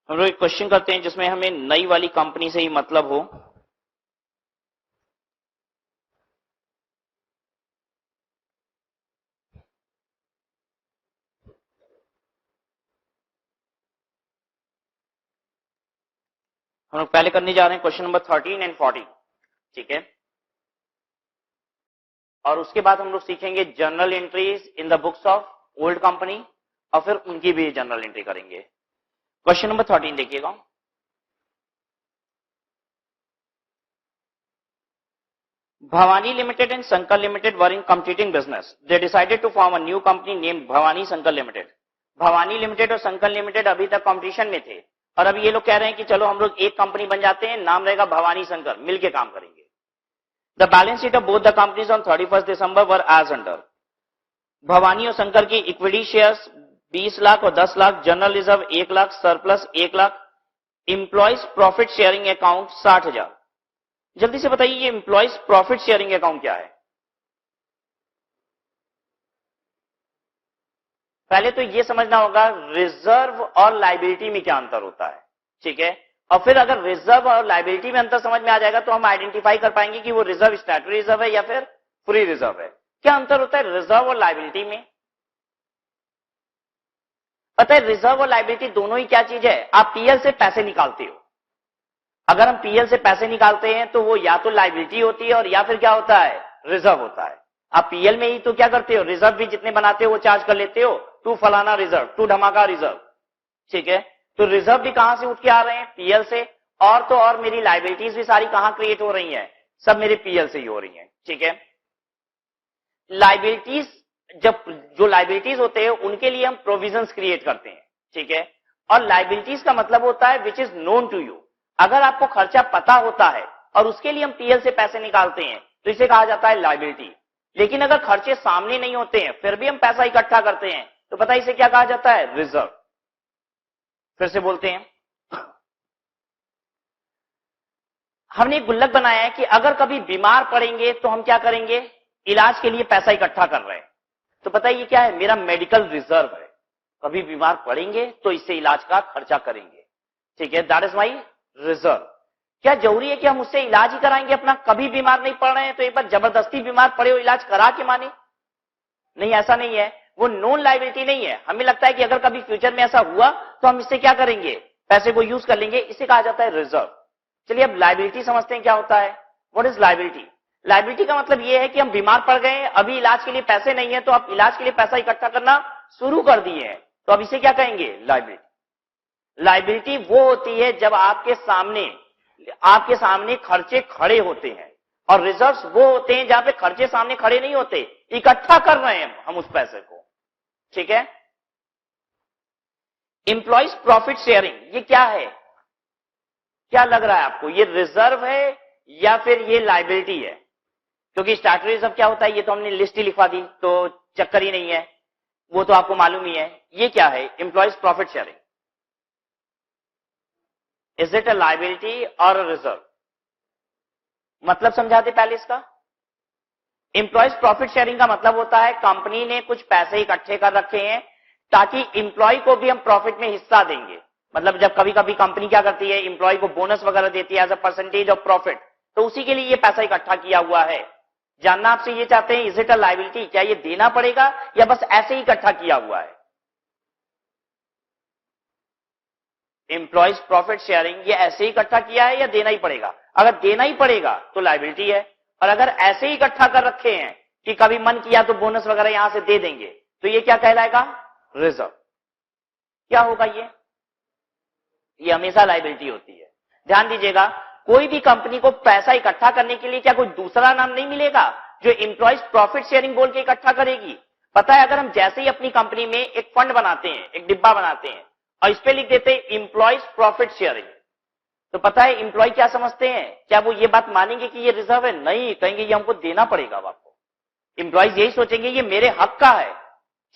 हम लोग एक क्वेश्चन करते हैं जिसमें हमें नई वाली कंपनी से ही मतलब हो। हम लोग पहले करने जा रहे हैं क्वेश्चन नंबर 13 एंड 14, ठीक है। और उसके बाद हम लोग सीखेंगे journal entries in the books of old company और फिर उनकी भी जर्नल एंट्री करेंगे। क्वेश्चन नंबर 13 देखिएगा। Bhavani Limited and Shankar Limited were in competing business. They decided to form a new company named Bhavani Shankar Limited. Bhavani Limited और Shankar Limited अभी तक competition में थे और अब ये लोग कह रहे हैं कि चलो हम लोग एक कंपनी बन जाते हैं, नाम रहेगा भवानी शंकर, मिलके काम करेंगे। The balance sheet of both the companies on 31st December were as under. Bhavani और शंकर की इक्विटी शेयर्स 20 लाख और 10 lakh, general reserve 1 lakh, surplus 1 lakh, employees profit sharing account 60,000। जल्दी से बताइए ये एम्प्लॉइज प्रॉफिट शेयरिंग अकाउंट क्या है? पहले तो ये समझना होगा रिजर्व और लायबिलिटी में क्या अंतर होता है, ठीक है। और फिर अगर रिजर्व और लायबिलिटी में अंतर समझ में आ जाएगा तो हम आइडेंटिफाई कर पाएंगे कि वो रिजर्व स्टैट्यूटरी रिजर्व है या फिर फ्री रिजर्व है। क्या अंतर होता है रिजर्व और लायबिलिटी में? पता है रिजर्व और लायबिलिटी दोनों ही क्या चीज है? आप पीएल से पैसे निकालते हो। अगर हम पीएल से पैसे निकालते हैं तो वो या तो लायबिलिटी होती है और या फिर क्या होता है? रिजर्व होता है। आप पीएल में ही तो क्या करते हो? रिजर्व भी जितने बनाते हो वो चार्ज कर लेते हो, टू फलाना रिजर्व, टू धमाका रिजर्व, ठीक है। तो रिजर्व भी कहां से उठ के आ रहे हैं? पीएल से। और तो और मेरी लायबिलिटीज भी सारी कहां क्रिएट हो रही हैं? सब मेरे पीएल से ही हो रही हैं, ठीक है। लायबिलिटीज, जब जो लायबिलिटीज होते हैं उनके लिए हम प्रोविजंस क्रिएट करते हैं, ठीक है। और लायबिलिटीज का मतलब होता है which is known to you. अगर आपको खर्चा पता होता है और उसके लिए हम पीएल से पैसे निकालते हैं तो इसे कहा जाता है लायबिलिटी। लेकिन अगर खर्चे सामने नहीं होते हैं फिर भी हम पैसा इकट्ठा करते हैं तो पता है इसे क्या कहा जाता है? रिजर्व। फिर से बोलते हैं, हमने एक गुल्लक बनाया है कि अगर कभी बीमार पड़ेंगे तो हम क्या करेंगे? इलाज के लिए पैसा इकट्ठा कर रहे हैं। तो पता है ये क्या है? मेरा मेडिकल रिजर्व है। कभी बीमार पड़ेंगे तो इससे इलाज का खर्चा करेंगे, ठीक है। That is my reserve. क्या जरूरी है कि हम उससे इलाज ही कराएंगे अपना? कभी बीमार नहीं पड़ रहे हैं तो एक बार जबरदस्ती बीमार पड़े हो इलाज करा के माने? नहीं, ऐसा नहीं है। वो नॉन लायबिलिटी नहीं है। हमें लगता है कि अगर कभी फ्यूचर में ऐसा हुआ तो हम इससे क्या करेंगे? पैसे को यूज कर लेंगे। इसे कहा जाता है रिजर्व। चलिए अब लायबिलिटी समझते हैं क्या होता है। What is liability? लायबिलिटी का मतलब यह है कि हम बीमार पड़ गए हैं, अभी इलाज के लिए पैसे नहीं है तो आप इलाज के लिए पैसा इकट्ठा करना शुरू कर दिए हैं, तो अब इसे क्या कहेंगे? लायबिलिटी। लायबिलिटी वो होती है जब आपके सामने खर्चे खड़े होते हैं, और रिजर्व्स वो होते हैं जहां पे खर्चे सामने खड़े नहीं होते, इकट्ठा कर रहे हैं हम उस पैसे को, ठीक है। एम्प्लॉइज प्रॉफिट शेयरिंग ये क्या है? क्या लग रहा है आपको? ये रिजर्व है या फिर ये लायबिलिटी है? क्योंकि स्टैट्यूटरी रिजर्व क्या होता है ये तो हमने लिस्ट ही लिखवा दी तो चक्कर ही नहीं है, वो तो आपको मालूम ही है। ये क्या है? Employees profit sharing. Is it a liability और अ रिजर्व? मतलब समझाते पहले इसका। एम्प्लॉइज प्रॉफिट शेयरिंग का मतलब होता है कंपनी ने कुछ पैसे इकट्ठे कर रखे हैं ताकि एम्प्लॉय को भी हम प्रॉफिट में हिस्सा देंगे। मतलब जब कभी कभी कंपनी क्या करती है, एम्प्लॉय को बोनस वगैरह देती है as a percentage of profit, तो उसी के लिए ये पैसा इकट्ठा किया हुआ है। जानना आपसे ये चाहते हैं, इज इट अ लायबिलिटी? क्या ये देना पड़ेगा या बस ऐसे ही इकट्ठा किया हुआ है? एम्प्लॉइज प्रॉफिट शेयरिंग ये ऐसे ही इकट्ठा किया है या देना ही पड़ेगा? अगर देना ही पड़ेगा तो लायबिलिटी है, और अगर ऐसे ही इकट्ठा कर रखे हैं कि कभी मन किया तो बोनस वगैरह यहां से दे देंगे, तो ये क्या कहलाएगा? रिजर्व। क्या होगा ये हमेशा लायबिलिटी होती है। ध्यान दीजिएगा, कोई भी कंपनी को पैसा इकट्ठा करने के लिए क्या कोई दूसरा नाम नहीं मिलेगा जो एम्प्लॉइज प्रॉफिट शेयरिंग बोल के इकट्ठा करेगी? पता है, अगर हम जैसे ही अपनी कंपनी में एक फंड बनाते हैं, एक डिब्बा बनाते हैं और इस पे लिख देते हैं एम्प्लॉइज प्रॉफिट शेयरिंग, तो पता है एम्प्लॉय क्या समझते हैं? क्या वो ये बात मानेंगे कि ये रिजर्व है? नहीं, कहेंगे ये हमको देना पड़ेगा आपको। एम्प्लॉयज यही सोचेंगे ये मेरे हक का है,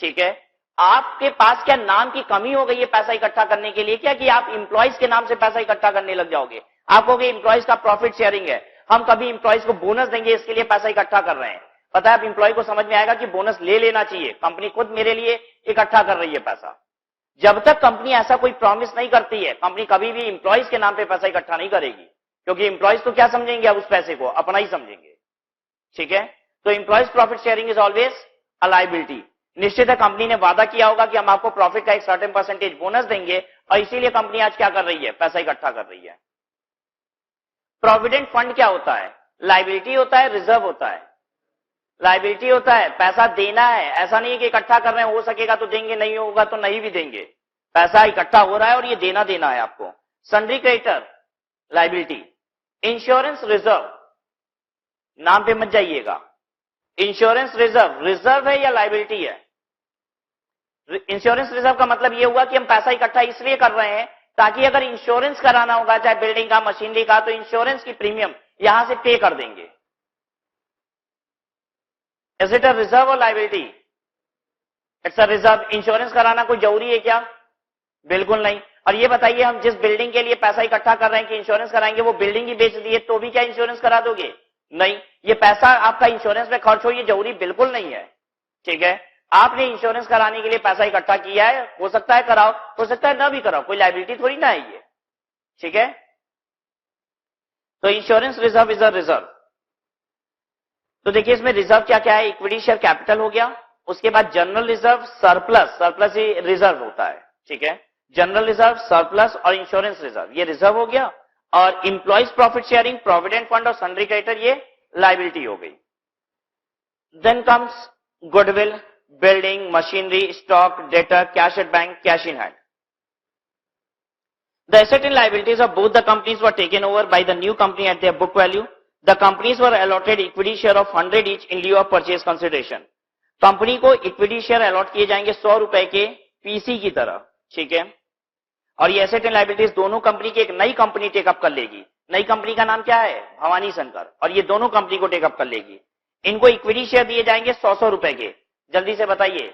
ठीक है। आपके पास क्या नाम की कमी हो गई है पैसा इकट्ठा करने के लिए क्या, कि आप एम्प्लॉयज के नाम से पैसा इकट्ठा करने लग जाओगे? आप कहोगे एम्प्लॉयज का प्रॉफिट शेयरिंग है, हम कभी एम्प्लॉयज को बोनस देंगे इसके लिए पैसा इकट्ठा कर रहे हैं। पता है, आप एम्प्लॉय को समझ में आएगा कि बोनस ले लेना चाहिए, कंपनी खुद मेरे लिए इकट्ठा कर रही है पैसा। जब तक कंपनी ऐसा कोई प्रॉमिस नहीं करती है, कंपनी कभी भी इंप्लॉइज के नाम पे पैसा इकट्ठा नहीं करेगी, क्योंकि इंप्लॉइज तो क्या समझेंगे अब उस पैसे को, अपना ही समझेंगे। ठीक है, तो employees profit sharing is always a liability. निश्चित है कंपनी ने वादा किया होगा कि हम आपको प्रॉफिट का एक सर्टेन परसेंटेज बोनस देंगे, और इसीलिए कंपनी आज क्या कर रही है, पैसा इकट्ठा कर रही है। प्रोविडेंट फंड क्या होता है, लायबिलिटी होता है, रिजर्व होता है। लायबिलिटी होता है, पैसा देना है, ऐसा नहीं है कि इकट्ठा कर रहे हैं, हो सकेगा तो देंगे, नहीं होगा तो नहीं भी देंगे। पैसा इकट्ठा हो रहा है और ये देना है आपको। Sundry creditor liability. Insurance reserve, नाम पे मत जाइएगा। इंश्योरेंस रिजर्व, रिजर्व है या लायबिलिटी है? इंश्योरेंस रिजर्व का मतलब यह हुआ कि हम पैसा इकट्ठा इसलिए कर रहे हैं ताकि अगर इंश्योरेंस कराना होगा, चाहे बिल्डिंग का, मशीनरी का, तो इंश्योरेंस की प्रीमियम यहां से पे कर देंगे। इज इट अ रिजर्व और liability? It's a reserve. Insurance कराना कोई जरूरी है क्या? बिल्कुल नहीं। और ये बताइए, हम जिस बिल्डिंग के लिए पैसा इकट्ठा कर रहे हैं कि इंश्योरेंस कराएंगे, वो बिल्डिंग ही बेच दिए तो भी क्या इंश्योरेंस करा दोगे? नहीं। ये पैसा आपका इंश्योरेंस में खर्च हो, ये जरूरी बिल्कुल नहीं है। ठीक है, आपने इंश्योरेंस कराने के लिए पैसा इकट्ठा किया है, हो सकता है कराओ, हो सकता है ना भी कराओ, कोई लायबिलिटी थोड़ी ना है ये। ठीक है, तो insurance reserve is a reserve. तो देखिए इसमें रिजर्व क्या क्या है, इक्विटी शेयर कैपिटल हो गया, उसके बाद जनरल रिजर्व, सरप्लस, सरप्लस ही रिजर्व होता है। ठीक है, जनरल रिजर्व, सरप्लस और इंश्योरेंस रिजर्व, ये रिजर्व हो गया। और employees profit sharing, provident fund और सन्ड्री क्रेडिटर, ये लायबिलिटी हो गई। Then comes goodwill, building, machinery, stock, debtor, cash at bank, cash in hand. The asset and liabilities of both the companies were taken over by the new company at their book value. The companies were allotted equity share of 100 each in lieu of purchase consideration. Company को equity share allot किए जाएंगे 100 रुपए के PC की तरह। ठीक है, और ये एसेट एंड लायबिलिटीज दोनों कंपनी की एक नई कंपनी टेकअप कर लेगी। नई कंपनी का नाम क्या है? भवानी शंकर। और ये दोनों कंपनी को टेकअप कर लेगी। इनको इक्विटी शेयर दिए जाएंगे 100 रुपए के। जल्दी से बताइए,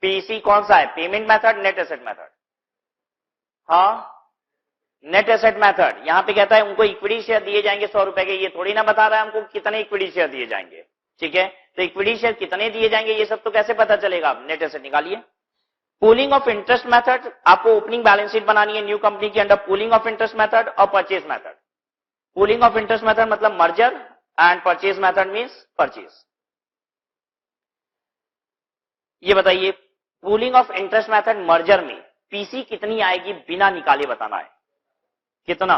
पीसी कौन सा है? Payment method, net asset method? हाँ, नेट एसेट मेथड। यहां पे कहता है उनको इक्विटी शेयर दिए जाएंगे 100 रुपए के, ये थोड़ी ना बता रहा है हमको कितने इक्विटी शेयर दिए जाएंगे। ठीक है, तो इक्विटी शेयर कितने दिए जाएंगे ये सब तो कैसे पता चलेगा? आप नेट एसेट निकालिए। पूलिंग ऑफ इंटरेस्ट मेथड, आपको ओपनिंग बैलेंस शीट बनानी है न्यू कंपनी के under pooling of interest method और purchase method. Pooling of interest method मतलब merger and purchase method means purchase. ये बताइए, pooling of interest method merger में PC कितनी आएगी बिना निकाले बताना है। कितना?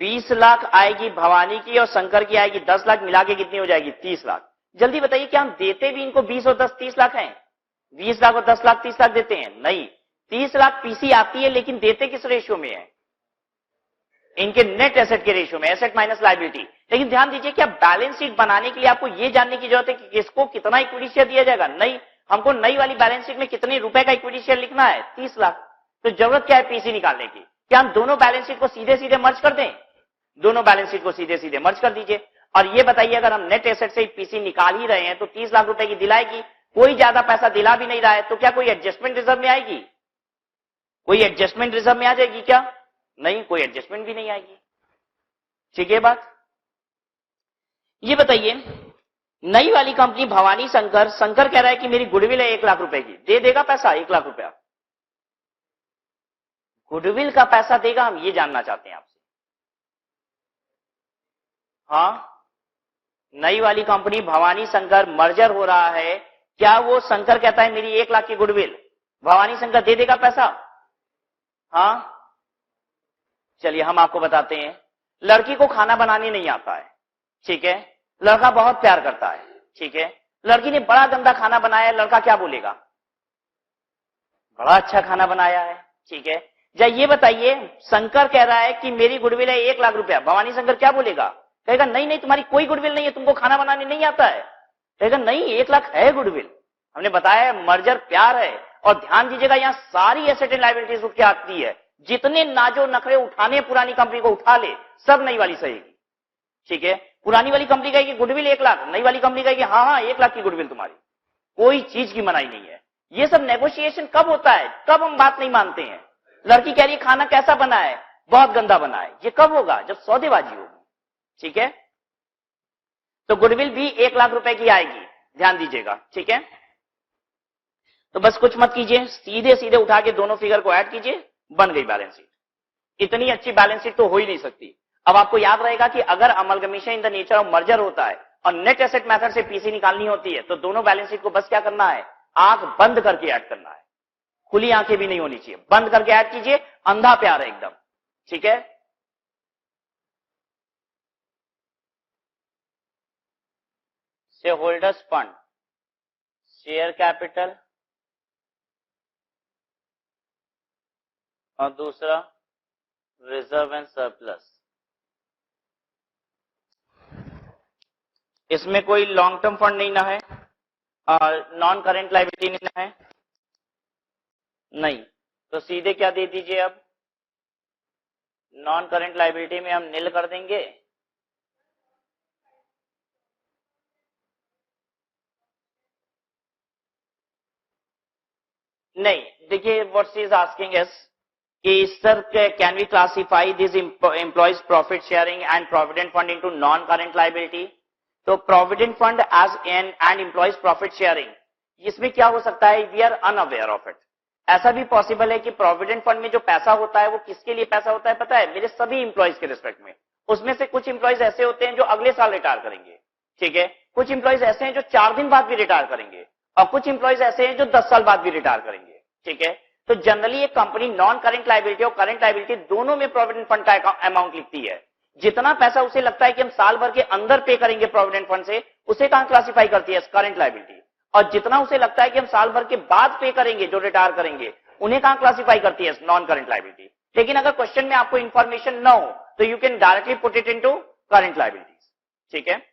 20 लाख आएगी भवानी की और शंकर की आएगी 10 लाख, मिला के कितनी हो जाएगी? 30 लाख। जल्दी बताइए, क्या हम देते भी इनको 20 और 10 30 लाख हैं? 20 लाख और 10 लाख 30 लाख देते हैं? नहीं, 30 लाख पीसी आती है, लेकिन देते किस रेशियो में है? इनके नेट एसेट के रेशियो में, एसेट माइनस लायबिलिटी। लेकिन ध्यान दीजिए, क्या बैलेंस शीट बनाने के लिए आपको यह जानने की जरूरत है कि किसको कितना इक्विटी शेयर दिया जाएगा? नहीं, हमको नई वाली बैलेंस शीट में कितने रुपए का इक्विटी शेयर लिखना है? 30 लाख। तो जरूरत क्या है पीसी निकालने की? क्या हम दोनों बैलेंस शीट को सीधे सीधे मर्ज कर दें? दोनों बैलेंस शीट को सीधे सीधे मर्ज कर दीजिए। और ये बताइए, अगर हम नेट एसेट से पीसी निकाल ही रहे हैं तो 30 लाख रुपए की दिलाएगी, कोई ज्यादा पैसा दिला भी नहीं रहा है, तो क्या कोई एडजस्टमेंट रिजर्व में आएगी? कोई एडजस्टमेंट रिजर्व में आ जाएगी क्या? नहीं, कोई एडजस्टमेंट भी नहीं आएगी। ठीक है बात? ये बताइए, नई वाली कंपनी भवानी शंकर, शंकर कह रहा है कि मेरी गुडविल है 1 लाख रुपए की, दे देगा पैसा 1 लाख रुपया? गुडविल का पैसा देगा? हम ये जानना चाहते हैं आपसे। हाँ, नई वाली कंपनी भवानी शंकर मर्जर हो रहा है, क्या वो शंकर कहता है मेरी 1 लाख की गुडविल, भवानी शंकर दे देगा पैसा? हाँ, चलिए हम आपको बताते हैं। लड़की को खाना बनाने नहीं आता है। ठीक है, लड़का बहुत प्यार करता है। ठीक है, लड़की ने बड़ा गंदा खाना बनाया है, लड़का क्या बोलेगा? बड़ा अच्छा खाना बनाया है। ठीक है, जब ये बताइए, शंकर कह रहा है कि मेरी गुडविल है 1 लाख रुपया, भवानी शंकर क्या बोलेगा? कहेगा नहीं नहीं, तुम्हारी कोई गुडविल नहीं है, तुमको खाना बनाने नहीं आता है। कहेगा नहीं, 1 लाख है गुडविल। हमने बताया मर्जर प्यार है। और ध्यान दीजिएगा, यहां सारी एसेट एंड लायबिलिटीज उठ के आती है। जितने नाजो नखरे उठाने पुरानी कंपनी को उठा ले, सब नई वाली सहेगी। ठीक है, पुरानी वाली कंपनी कहेगी गुडविल 1 लाख, नई वाली कंपनी कहेगी हाँ हाँ 1 लाख की गुडविल तुम्हारी, कोई चीज की मनाही नहीं है। ये सब नेगोशिएशन कब होता है? कब हम बात नहीं मानते हैं? लड़की कह रही है खाना कैसा बना है? बहुत गंदा बना है। ये कब होगा? जब सौदेबाजी होगी। ठीक है, तो गुडविल भी 1 लाख रुपए की आएगी, ध्यान दीजिएगा। ठीक है, तो बस कुछ मत कीजिए, सीधे सीधे उठा के दोनों फिगर को ऐड कीजिए, बन गई बैलेंस शीट। इतनी अच्छी बैलेंस शीट तो हो ही नहीं सकती। अब आपको याद रहेगा कि अगर amalgamation in the nature of merger होता है और नेट एसेट मेथड से पीसी निकालनी होती है, तो दोनों बैलेंस शीट को बस क्या करना है, आंख बंद करके ऐड करना है। खुली आंखें भी नहीं होनी चाहिए, बंद करके ऐड कीजिए, अंधा प्यार है एकदम। ठीक है, share holders fund, share capital और दूसरा रिजर्व एंड सरप्लस। इसमें कोई लॉन्ग टर्म फंड नहीं ना है, नॉन करेंट लाइबिलिटी नहीं ना है, नहीं, तो सीधे क्या दे दीजिए, अब नॉन करेंट लाइबिलिटी में हम नील कर देंगे। नहीं, देखिए what she is asking is कि sir can we classify this employees profit sharing and provident fund into non current liability. तो provident fund as and employees profit sharing, इसमें क्या हो सकता है, we are unaware of it. ऐसा भी possible है कि प्रोविडेंट फंड में जो पैसा होता है वो किसके लिए पैसा होता है पता है, मेरे सभी इंप्लॉइज के रिस्पेक्ट में। उसमें से कुछ इंप्लॉइज ऐसे होते हैं जो अगले साल रिटायर करेंगे, ठीक है, कुछ इंप्लॉइज ऐसे हैं जो 4 दिन बाद भी रिटायर करेंगे, और कुछ इंप्लॉइज ऐसे हैं जो 10 साल बाद भी रिटायर करेंगे। ठीक है, तो जनरली एक कंपनी नॉन करेंट लाइबिलिटी और करेंट लाइबिलिटी दोनों में प्रोविडेंट फंड का अमाउंट लिखती है। जितना पैसा उसे लगता है कि हम साल भर के अंदर पे करेंगे प्रोविडेंट फंड से, उसे कहां क्लासिफाई करती है, करेंट लाइबिलिटी। और जितना उसे लगता है कि हम साल भर के बाद पे करेंगे, जो रिटायर करेंगे, उन्हें कहां क्लासिफाई करती है, नॉन करेंट लाइबिलिटी। लेकिन अगर क्वेश्चन में आपको इंफॉर्मेशन न हो तो you can directly put it into current liabilities. ठीक है,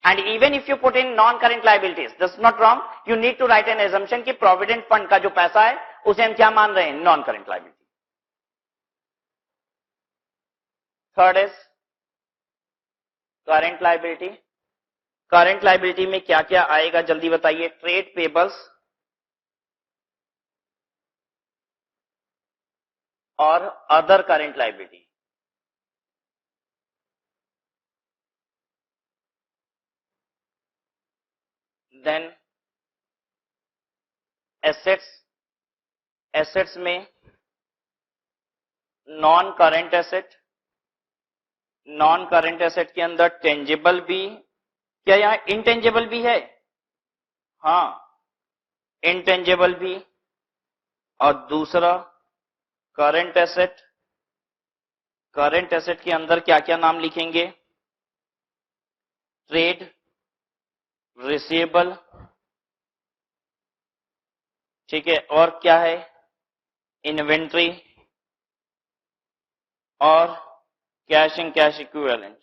and even if you put in non-current liabilities, that's not wrong, you need to write an assumption कि provident fund का जो पैसा है उसे हम क्या मान रहे हैं, non-current liability। Third is current liability। current liability में क्या क्या आएगा जल्दी बताइए, ट्रेड पेबल्स और other current liability. Then assets, assets में non current asset, non current asset के अंदर टेंजिबल भी, क्या यहां इंटेंजिबल भी है, हां इंटेंजिबल भी, और दूसरा करंट एसेट। करंट एसेट के अंदर क्या क्या नाम लिखेंगे, ट्रेड रिसीवेबल, ठीक है, और क्या है, इन्वेंट्री और cash and cash equivalent.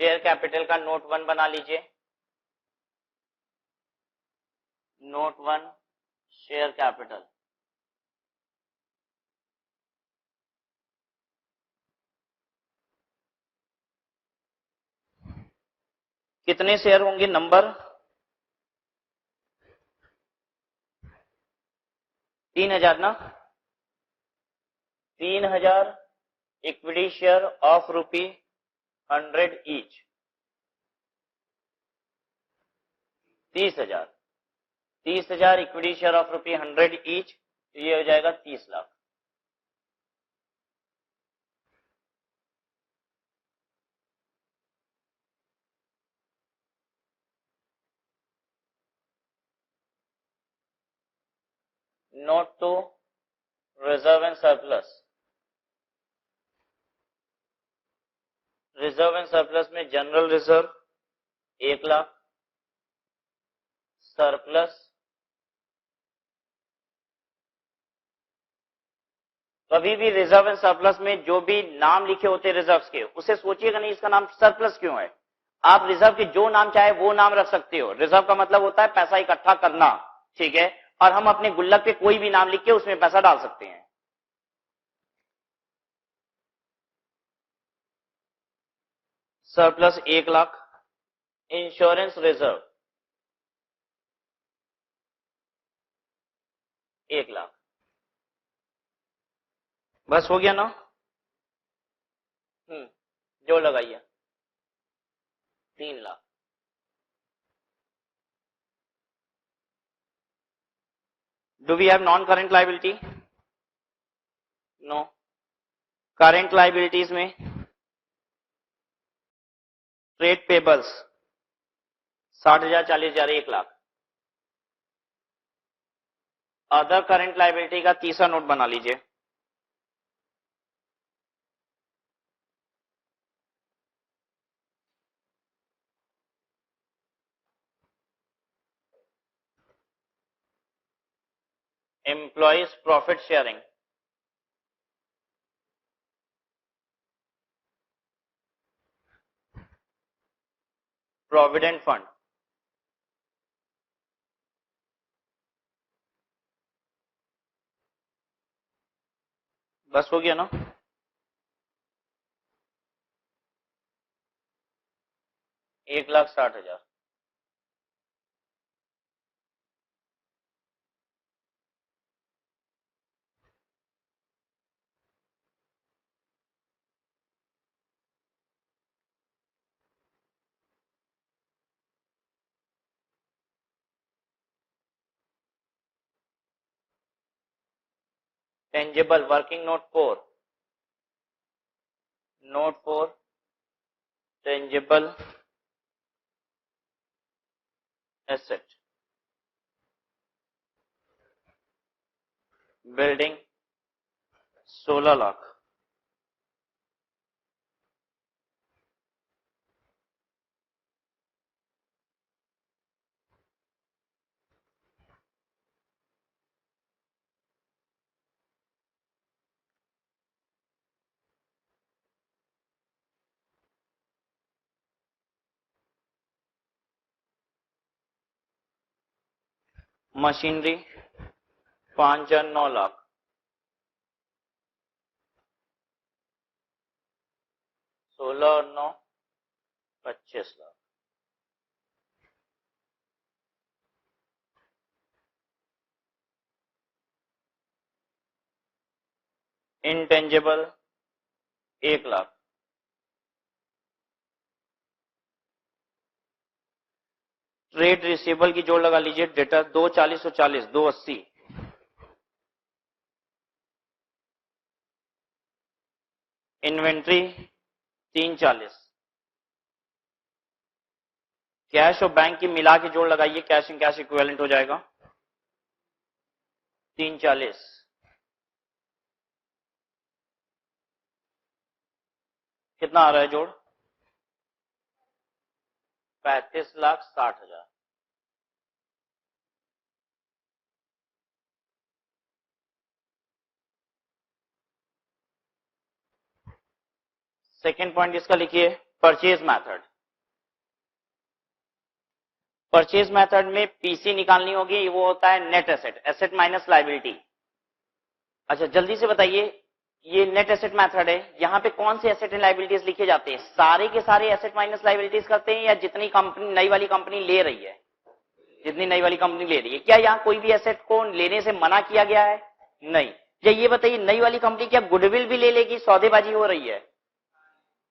Share capital का नोट 1 बना लीजिए, नोट 1 शेयर कैपिटल। कितने शेयर होंगे, नंबर 3000 ना, 3000 equity share of ₹100 each, 30,000, 30,000 equity share of ₹100 each, ये हो जाएगा 30 lakh. Note 2 reserve and surplus. Reserve and surplus में जनरल रिजर्व 1 लाख, सरप्लस, कभी भी रिजर्व एंड सरप्लस में जो भी नाम लिखे होते हैं रिजर्व्स के, उसे सोचिएगा नहीं इसका नाम सरप्लस क्यों है। आप रिजर्व के जो नाम चाहे वो नाम रख सकते हो। रिजर्व का मतलब होता है पैसा इकट्ठा करना, ठीक है, और हम अपने गुल्लक पे कोई भी नाम लिख के उसमें पैसा डाल सकते हैं। सरप्लस 1 लाख। Insurance reserve 1,00,000। बस हो गया ना? जोड़ लगाइए 3,00,000। Do we have non current liability? No. Current liabilities में trade payables 60,000, 40,000, 1,00,000। Other current liability का तीसरा नोट बना लीजिए। Employees profit sharing, provident fund, बस हो गया ना? एक 1,60,000। Tangible working note 4, note 4 tangible asset, building 16,00,000। Machinery 5,000, 9,00,000। 16 और 9 25,00,000। इंटेंजिबल 1,00,000। ट्रेड रिसीवेबल की जोड़ लगा लीजिए। डेटा 240 और 40, 280। इन्वेंट्री 340। कैश और बैंक की मिला के जोड़ लगाइए, कैश एंड कैश इक्विवेलेंट हो जाएगा 340। कितना आ रहा है जोड़? 35,60,000। सेकेंड पॉइंट इसका लिखिए, परचेज मेथड। परचेज मेथड में पीसी निकालनी होगी, वो होता है net asset, asset minus liability. अच्छा जल्दी से बताइए, ये नेट एसेट मेथड है, यहां पे कौन से एसेट एंड लायबिलिटीज लिखे जाते हैं? सारे के सारे एसेट माइनस लायबिलिटीज करते हैं, या जितनी कंपनी नई वाली कंपनी ले रही है, जितनी नई वाली कंपनी ले रही है? क्या यहाँ कोई भी एसेट को लेने से मना किया गया है? नहीं। या ये बताइए, नई वाली कंपनी क्या गुडविल भी ले लेगी? सौदेबाजी हो रही है।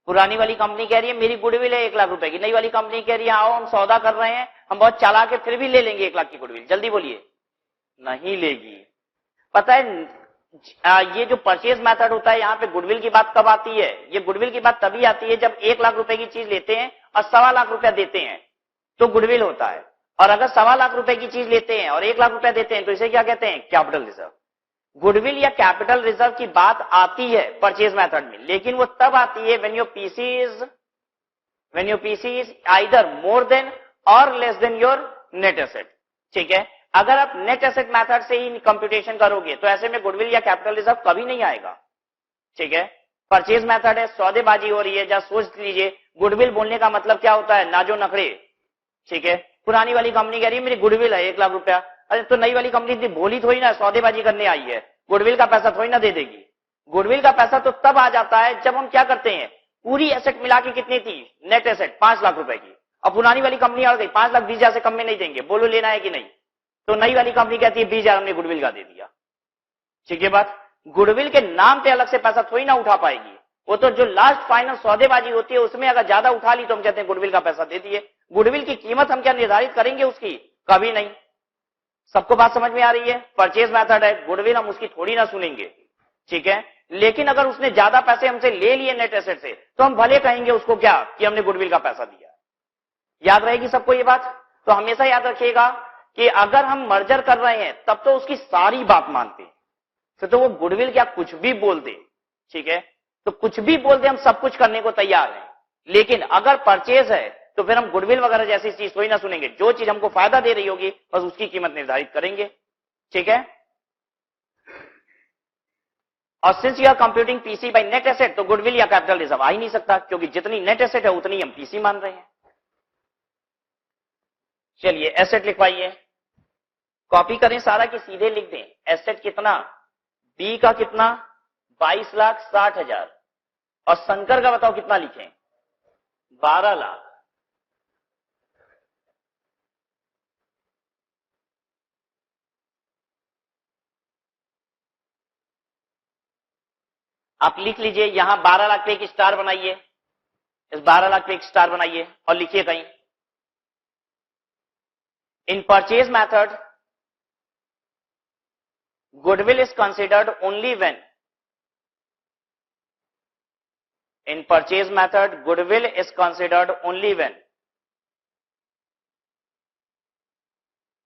पुरानी वाली कंपनी कह रही है मेरी गुडविल है 1,00,000 रुपए की, नई वाली कंपनी कह रही है आओ हम सौदा कर रहे हैं, हम बहुत चालाक है, फिर भी ले लेंगे 1,00,000 की गुडविल। जल्दी बोलिए। नहीं लेगी। पता है ये जो परचेज मेथड होता है, यहाँ पे गुडविल की बात कब आती है? ये गुडविल की बात तभी आती है जब 1,00,000 रुपए की चीज लेते हैं और 1,25,000 रुपया देते हैं, तो गुडविल होता है। और अगर 1,25,000 रुपए की चीज लेते हैं और 1,00,000 रुपया देते हैं, तो इसे क्या कहते हैं? Capital reserve. गुडविल या कैपिटल रिजर्व की बात आती है परचेज मेथड में, लेकिन वो तब आती है when your PC is either more than और less than your net asset. ठीक है, अगर आप नेट एसेट मेथड से ही कंप्यूटेशन करोगे तो ऐसे में गुडविल या कैपिटल रिजर्व कभी नहीं आएगा। ठीक है, परचेज मेथड है, सौदेबाजी हो रही है, जरा सोच लीजिए गुडविल बोलने का मतलब क्या होता है? नाजो नखरे। ठीक है, पुरानी वाली कंपनी कह रही है मेरी गुडविल है 1,00,000 रुपया, अरे तो नई वाली कंपनी इतनी भोली थोड़ी ना, सौदेबाजी करने आई है, गुडविल का पैसा थोड़ी ना दे देगी। गुडविल का पैसा तो तब आ जाता है जब हम क्या करते हैं, पूरी एसेट मिला के कितनी थी नेट एसेट? 5,00,000 रुपए की। अब पुरानी वाली कंपनी आ गई 5,20,000 से कम में नहीं देंगे, बोलो लेना है कि नहीं? तो नई वाली कंपनी कहती है 20,000 हमने गुडविल का दे दिया। ठीक है बात, गुडविल के नाम पे अलग से पैसा थोड़ी ना उठा पाएगी, वो तो जो लास्ट फाइनल सौदेबाजी होती है उसमें अगर ज्यादा उठा ली तो हम कहते हैं गुडविल का पैसा दे दिए। गुडविल की कीमत हम क्या निर्धारित करेंगे उसकी? कभी नहीं। सबको बात समझ में आ रही है? परचेज मेथड है, गुडविल हम उसकी थोड़ी ना सुनेंगे। ठीक है, लेकिन अगर उसने ज्यादा पैसे हमसे ले लिए नेट एसेट से तो हम भले कहेंगे उसको क्या कि हमने गुडविल का पैसा दिया। याद रहेगी सबको ये बात? तो हमेशा याद रखिएगा कि अगर हम मर्जर कर रहे हैं तब तो उसकी सारी बात मानते हैं, फिर तो वो गुडविल क्या कुछ भी बोल दे। ठीक है, तो कुछ भी बोल दे हम सब कुछ करने को तैयार हैं, लेकिन अगर परचेज है तो फिर हम गुडविल वगैरह जैसी चीज कोई ना सुनेंगे। जो चीज हमको फायदा दे रही होगी बस उसकी कीमत निर्धारित करेंगे। ठीक है, और since you are computing PC by net asset तो गुडविल या कैपिटल रिजर्व आ ही नहीं सकता, क्योंकि जितनी नेट एसेट है उतनी हम पीसी मान रहे हैं। चलिए एसेट लिखवाइए, कॉपी करें सारा कि सीधे लिख दें। एसेट कितना? बी का कितना? 22,60,000। और शंकर का बताओ कितना लिखें? 12 लाख। आप लिख लीजिए, यहां 12 लाख पे एक स्टार बनाइए, इस 12 लाख पे एक स्टार बनाइए और लिखिए कहीं in purchase method goodwill is considered only when in purchase method goodwill is considered only when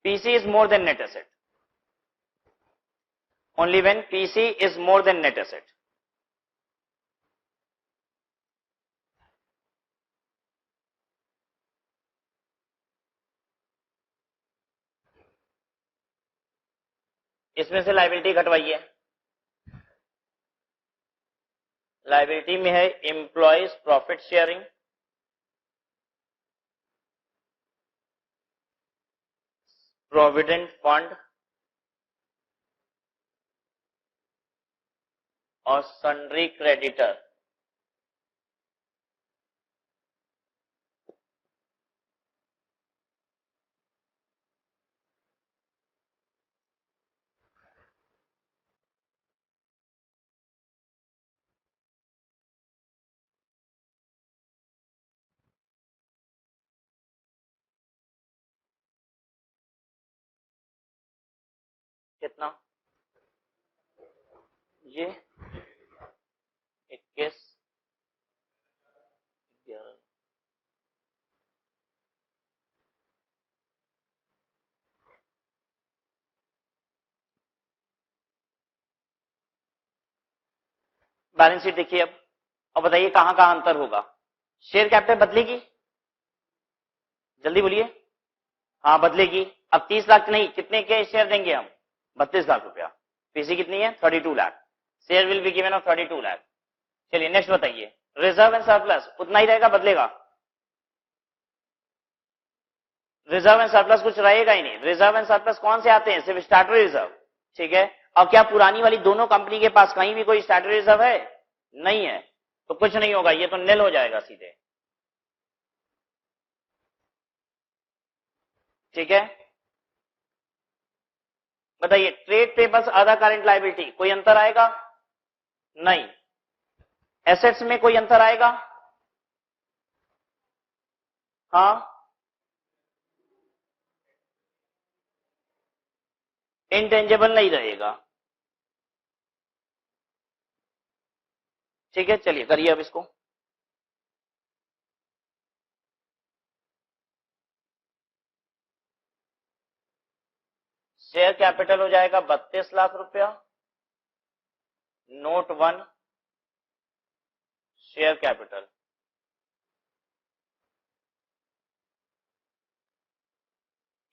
PC is more than net asset, only when PC is more than net asset। इसमें से liability घटवाइए। Liability में है employees profit sharing, provident fund और sundry creditor. कितना? ये 21 balance sheet देखिए अब, और बताइए कहां कहां अंतर होगा। शेयर कैपिटल बदलेगी? जल्दी बोलिए। हाँ बदलेगी। अब 30 लाख नहीं, कितने के शेयर देंगे हम? 32 लाख रुपया। पीसी कितनी है? 32 lakh. Share will be given of 32 lakh. चलिए नेक्स्ट बताइए। रिजर्व एंड सरप्लस उतना ही रहेगा, बदलेगा? रिजर्व एंड सरप्लस कुछ रहेगा ही नहीं। रिजर्व एंड सरप्लस कौन से आते हैं? सिर्फ स्टैट्यूटरी रिजर्व। ठीक है, और क्या पुरानी वाली दोनों कंपनी के पास कहीं भी कोई स्टैट्यूटरी रिजर्व है? नहीं है, तो कुछ नहीं होगा, ये तो निल हो जाएगा सीधे। ठीक है, बताइए trade pebbles other current liability कोई अंतर आएगा? नहीं। एसेट्स में कोई अंतर आएगा? हाँ, इंटेंजेबल नहीं रहेगा। ठीक है, चलिए करिए अब इसको। शेयर कैपिटल हो जाएगा 32 लाख रुपया। नोट 1 शेयर कैपिटल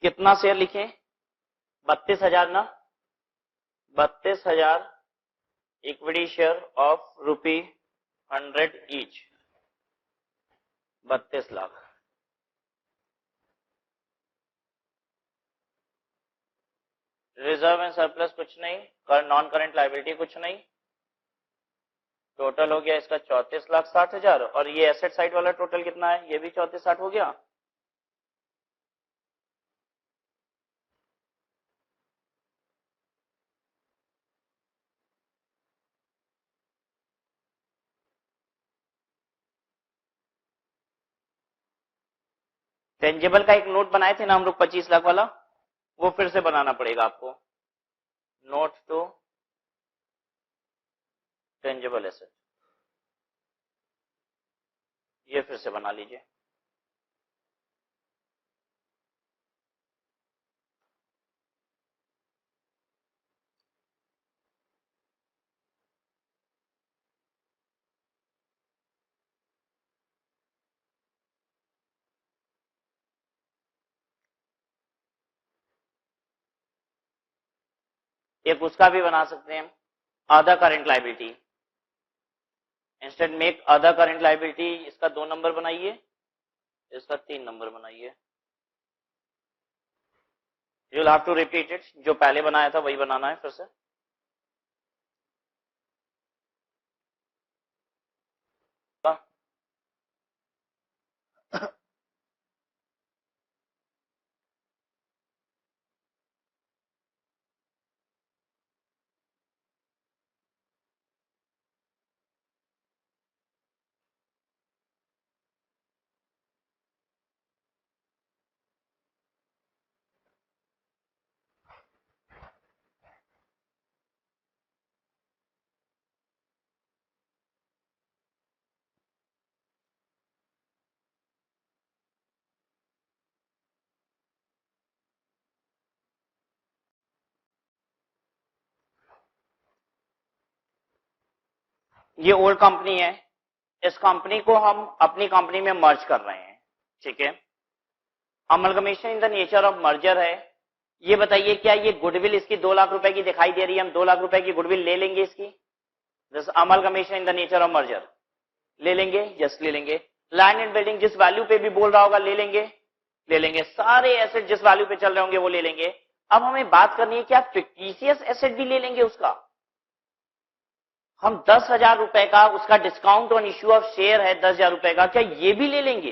कितना शेयर लिखें? 32,000 ना, 32,000 equity share of ₹100 each, 32 lakh. Reserve and surplus कुछ नहीं, नॉन करंट लायबिलिटी कुछ नहीं, टोटल हो गया इसका 34,60,000। और ये एसेट साइड वाला टोटल कितना है? ये भी 34,60 हो गया। टेंजेबल का एक नोट बनाए थे ना हम लोग 25 लाख वाला, वो फिर से बनाना पड़ेगा आपको। नोट टू टेंजेबल एसेट, ये फिर से बना लीजिए। एक उसका भी बना सकते हैं, other current liability. Instead make other current liability, इसका 2 नंबर बनाइए, इसका 3 नंबर बनाइए। You will have to repeat it, जो पहले बनाया था वही बनाना है फिर से। ये ओल्ड कंपनी है, इस कंपनी को हम अपनी कंपनी में मर्ज कर रहे हैं, ठीक है। Amalgamation in the nature of merger है। ये बताइए क्या ये गुडविल इसकी 2 लाख रुपए की दिखाई दे रही है, हम 2 लाख रुपए की गुडविल ले लेंगे इसकी? This amalgamation in the nature of merger, ले लेंगे? यस ले लेंगे। लैंड एंड बिल्डिंग जिस वैल्यू पे भी बोल रहा होगा ले लेंगे, ले लेंगे। सारे एसेट जिस वैल्यू पे चल रहे होंगे वो ले लेंगे। अब हमें बात करनी है क्या फिक्टिशियस एसेट भी ले लेंगे उसका? हम 10,000 रुपए का उसका discount on issue of share है 10,000 रुपए का, क्या ये भी ले लेंगे?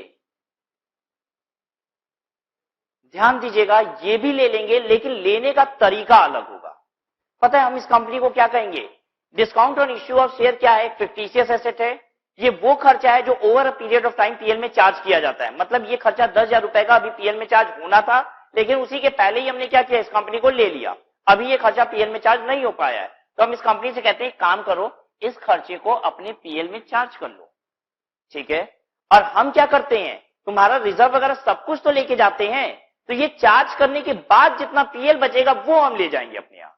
ध्यान दीजिएगा, ये भी ले लेंगे, लेकिन लेने का तरीका अलग होगा। पता है हम इस कंपनी को क्या कहेंगे? Discount on issue of share क्या है? फिक्टिशियस एसेट है। ये वो खर्चा है जो over a period of time PL में चार्ज किया जाता है। मतलब ये खर्चा 10,000 रुपए का अभी पीएल में चार्ज होना था, लेकिन उसी के पहले ही हमने क्या किया, इस कंपनी को ले लिया। अभी ये खर्चा पीएल में चार्ज नहीं हो पाया है, तो हम इस कंपनी से कहते हैं काम करो, इस खर्चे को अपने पीएल में चार्ज कर लो, ठीक है। और हम क्या करते हैं, तुम्हारा रिजर्व वगैरह सब कुछ तो लेके जाते हैं, तो ये चार्ज करने के बाद जितना पीएल बचेगा वो हम ले जाएंगे अपने यहां।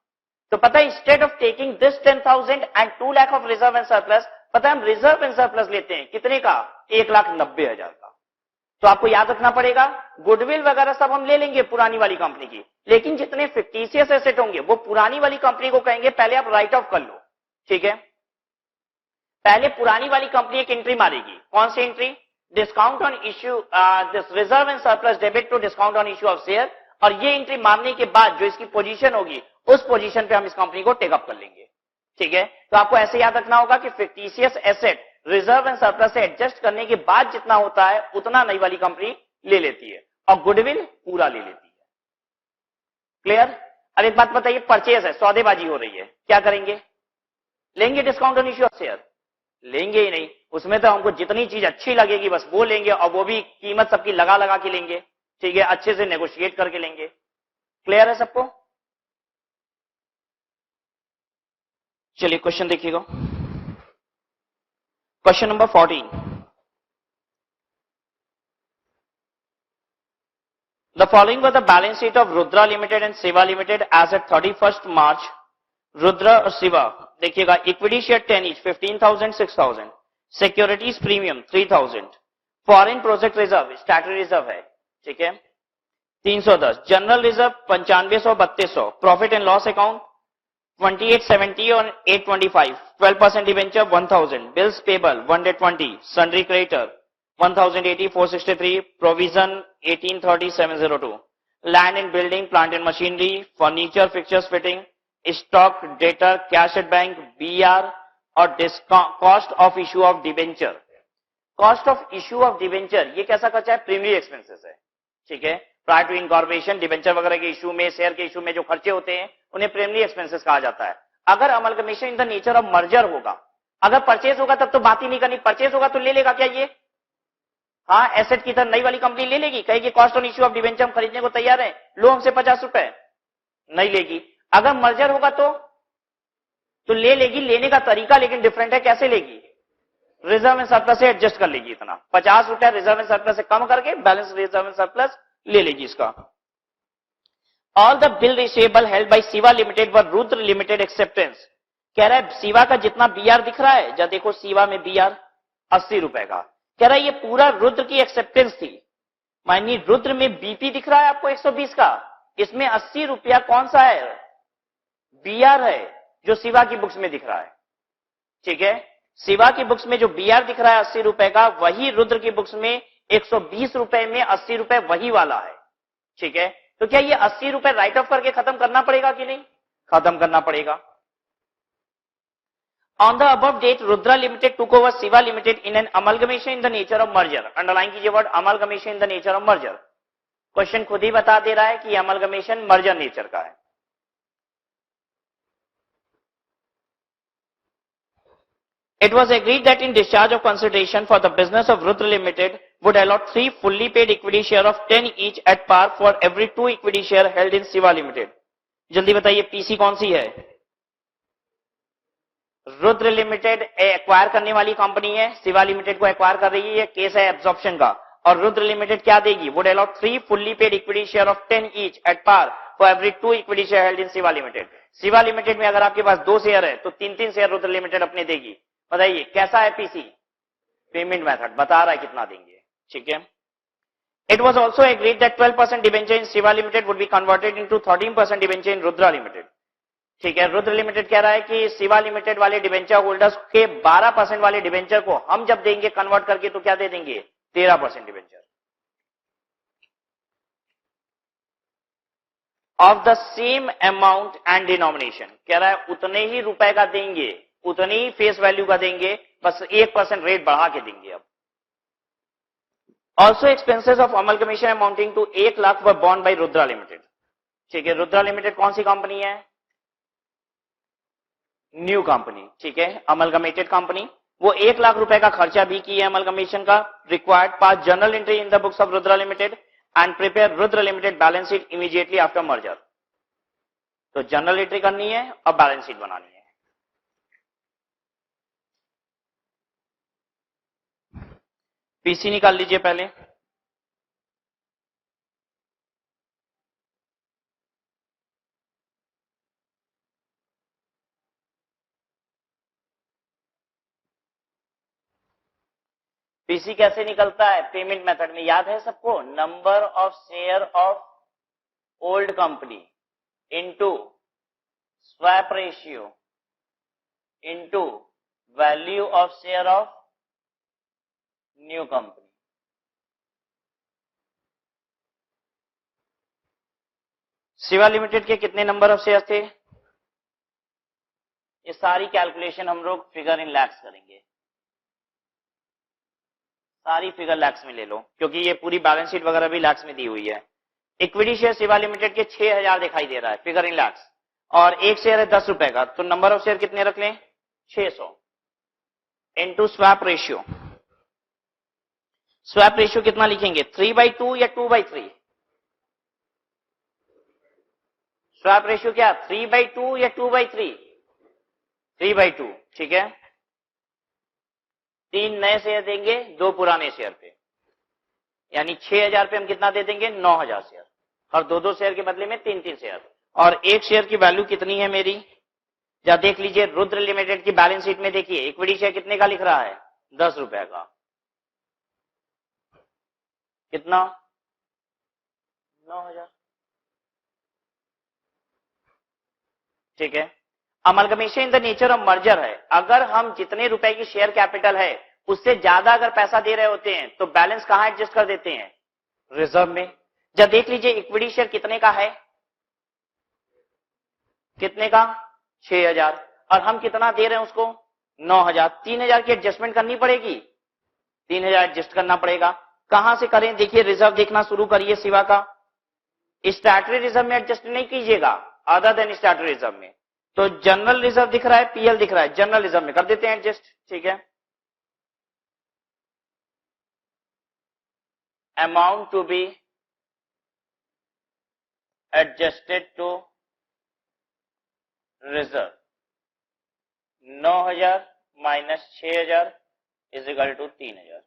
तो पता है instead of taking this 10,000 and 2 lakh of reserve and surplus, पता है हम रिजर्व एंड सरप्लस लेते हैं कितने का? 1,90,000 का। तो आपको याद रखना पड़ेगा, गुडविल वगैरह सब हम ले लेंगे पुरानी वाली कंपनी की, लेकिन जितने फिक्टिशियस एसेट होंगे वो पुरानी वाली कंपनी को कहेंगे पहले आप राइट ऑफ कर लो, ठीक है। पहले पुरानी वाली कंपनी एक एंट्री मारेगी, कौन सी entry? Discount on issue this reserve and surplus debit to discount on issue of share, और ये एंट्री मारने के बाद जो इसकी पोजीशन होगी उस पोजीशन पे हम इस कंपनी को टेकअप कर लेंगे, ठीक है। तो आपको ऐसे याद रखना होगा कि fictitious asset reserve and surplus से एडजस्ट करने के बाद जितना होता है उतना नई वाली कंपनी ले लेती है, और गुडविल पूरा ले लेती है। क्लियर? अब एक बात बताइए, परचेज है, सौदेबाजी हो रही है, क्या करेंगे? लेंगे discount on issue of share? लेंगे ही नहीं, उसमें तो हमको जितनी चीज अच्छी लगेगी बस वो लेंगे, और वो भी कीमत सबकी लगा लगा के लेंगे, ठीक है, अच्छे से नेगोशिएट करके लेंगे। क्लियर है सबको? चलिए क्वेश्चन देखिएगा, question number 14। The following was the balance sheet of Rudra Limited and Siva Limited as at 31st March. Rudra और शिवा देखिएगा, equity share 10 each 15,000 6,000, securities premium 3,000, foreign project reserve statutory reserve है, ठीक है 310, general reserve 9500 3200, profit and loss account 2870 और 825, 12% debenture 1000, bills payable 120, sundry creditor 1080 463, provision 1830 702, land and building plant and machinery, furniture fixtures fitting, stock debtor, cash at bank, BR, और cost of issue of debenture. Cost of issue of debenture ये कैसा खर्चा है? प्रीमियरी expenses है, ठीक है। Prior to incorporation debenture वगैरह के इश्यू में, शेयर के इश्यू में जो खर्चे होते हैं उन्हें प्रीमियरी एक्सपेंसेस कहा जाता है। अगर amalgamation in the nature of merger होगा, अगर परचेज होगा तब तो बात ही नहीं करनी, परचेज होगा तो ले लेगा क्या ये? हाँ, एसेट की तरह नई वाली कंपनी ले लेगी, कहेगी cost on issue of debenture हम खरीदने को तैयार है, लो हमसे 50 रुपए, नहीं लेगी। अगर मर्जर होगा तो ले लेगी, लेने का तरीका लेकिन डिफरेंट है, कैसे लेगी, रिजर्व एंड सरप्लस से एडजस्ट कर लेगी, इतना 50 रुपया रिजर्व एंड सरप्लस से कम करके बैलेंस रिजर्व एंड सरप्लस ले लेगी इसका। All the bill receivable held by Shiva limited व रुद्र लिमिटेड एक्सेप्टेंस, कह रहा है शिवा का जितना बीआर दिख रहा है, जब देखो शिवा में बीआर 80 रुपए का, कह रहा है ये पूरा रुद्र की एक्सेप्टेंस थी, मानिए रुद्र में बीपी दिख रहा है आपको 120 का, इसमें 80 रुपया कौन सा है, बीआर है, जो शिवा की बुक्स में दिख रहा है। ठीक है, शिवा की बुक्स में जो बीआर दिख रहा है 80 रुपए का, वही रुद्र की बुक्स में 120 रुपए में 80 रुपए वही वाला है। ठीक है, तो क्या ये 80 रुपए राइट ऑफ करके खत्म करना पड़ेगा कि नहीं, खत्म करना पड़ेगा। On the above date, Rudra Limited took over Shiva Limited in an amalgamation in the nature of merger. Underline कीजिए word amalgamation in the nature of merger. Question खुद ही बता दे रहा है कि amalgamation merger नेचर का है। It was agreed that in discharge of consideration for the business of Rudra Limited would allot 3 fully paid equity share of 10 each at par for every 2 equity share held in Shiva Limited. जल्दी बताइए PC कौन सी है, Rudra limited acquire करने वाली company है, Shiva limited को acquire कर रही है, ये केस है एब्जॉर्प्शन का। और रुद्र लिमिटेड क्या देगी, would allot 3 fully paid equity share of 10 each at par for every 2 equity share held in Shiva limited. Shiva limited में अगर आपके पास 2 शेयर है तो 3-3 शेयर रुद्र लिमिटेड अपने देगी। बताइए कैसा है पीसी, पेमेंट मेथड बता रहा है कितना देंगे। ठीक है, it was also agreed that 12% debenture in Shiva limited would be converted into 13% debenture in Rudra limited. ठीक है, रुद्र लिमिटेड कह रहा है कि शिवा लिमिटेड वाले डिबेंचर होल्डर्स के 12% वाले डिबेंचर को हम जब देंगे कन्वर्ट करके तो क्या दे देंगे, 13% debenture of the same amount and denomination. कह रहा है उतने ही रुपए का देंगे, उतनी ही फेस वैल्यू का देंगे, बस 1% रेट बढ़ा के देंगे। अब also expenses of amalgamation amounting to 1 lakh were बॉन्ड बाई रुद्रा लिमिटेड। ठीक है, रुद्रा लिमिटेड कौन सी कंपनी है, न्यू कंपनी। ठीक है, अमलगमेटेड कंपनी, वो 1 लाख रुपए का खर्चा भी किया अमलगमेशन का। Required pass journal entry in the books of Rudra limited and prepare Rudra limited balance sheet immediately after merger. तो जर्नल एंट्री करनी है और बैलेंस शीट बनानी है। पीसी निकाल लीजिए पहले। पीसी कैसे निकलता है, पेमेंट मेथड में, याद है सबको, number of share of old company into swap ratio into value of share of new company. Shiva limited के कितने नंबर ऑफ शेयर थे, ये सारी कैलकुलेशन हम लोग फिगर इन लैक्स करेंगे, सारी फिगर लैक्स में ले लो क्योंकि ये पूरी बैलेंस शीट वगैरह भी लैक्स में दी हुई है। इक्विटी शेयर शिवा लिमिटेड के 6000 दिखाई दे रहा है फिगर इन लैक्स, और एक शेयर है 10 रुपए का, तो नंबर ऑफ शेयर कितने रख लें, 600 into swap ratio. Swap ratio कितना लिखेंगे, 3/2 या 2/3, स्वैप रेशियो क्या, 3/2 या 2/3, 3/2। ठीक है, 3 नए शेयर देंगे 2 पुराने शेयर पे, यानी 6000 पे हम कितना दे देंगे, 9000 शेयर, और 2-2 शेयर के बदले में 3-3 शेयर। और एक शेयर की वैल्यू कितनी है मेरी, जब देख लीजिए रुद्र लिमिटेड की बैलेंस शीट में देखिए इक्विटी शेयर कितने का लिख रहा है, 10 रुपए का, कितना, 9000। ठीक है, amalgamation in the nature of merger है, अगर हम जितने रुपए की शेयर कैपिटल है उससे ज्यादा अगर पैसा दे रहे होते हैं तो बैलेंस कहां एडजस्ट कर देते हैं, रिजर्व में। जब देख लीजिए इक्विटी शेयर कितने का है, कितने का, 6000, और हम कितना दे रहे हैं उसको, 9000, 3000 की एडजस्टमेंट करनी पड़ेगी, 3000 एडजस्ट करना पड़ेगा। कहां से करें, देखिए रिजर्व देखना शुरू करिए शिवा का, स्टैट्यूटरी रिजर्व में एडजस्ट नहीं कीजिएगा, अदर देन स्टैट्यूटरी रिजर्व में। तो जनरल रिजर्व दिख रहा है, पीएल दिख रहा है, जनरल रिजर्व में कर देते हैं एडजस्ट। ठीक है, amount to be adjusted to reserve 9,000 minus 6,000 is equal to 3,000।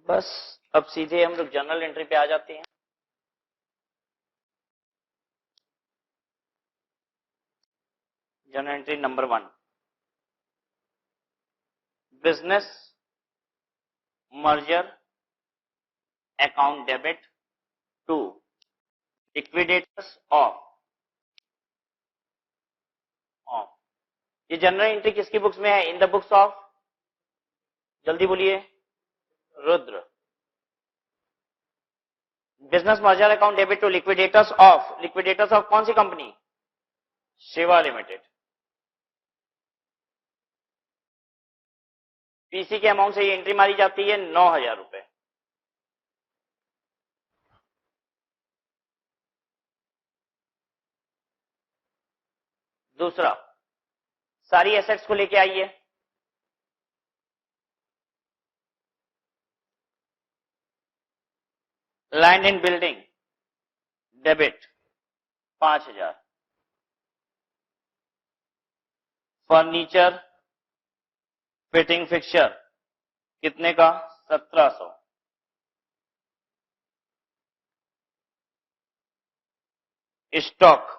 बस अब सीधे हम लोग जर्नल एंट्री पे आ जाते हैं। Journal entry number 1, business merger account debit to liquidators of. ये जनरल एंट्री किसकी बुक्स में है? इन द बुक्स ऑफ, जल्दी बोलिए, Rudra. Business merger account debit to liquidators of कौन सी कंपनी? शिवा लिमिटेड। पीसी के अमाउंट से ये एंट्री मारी जाती है 9,000 रुपए। दूसरा, सारी एसेट्स को लेके आइए। Land and building debit 5,000, furniture fitting fixture कितने का? 1,700, स्टॉक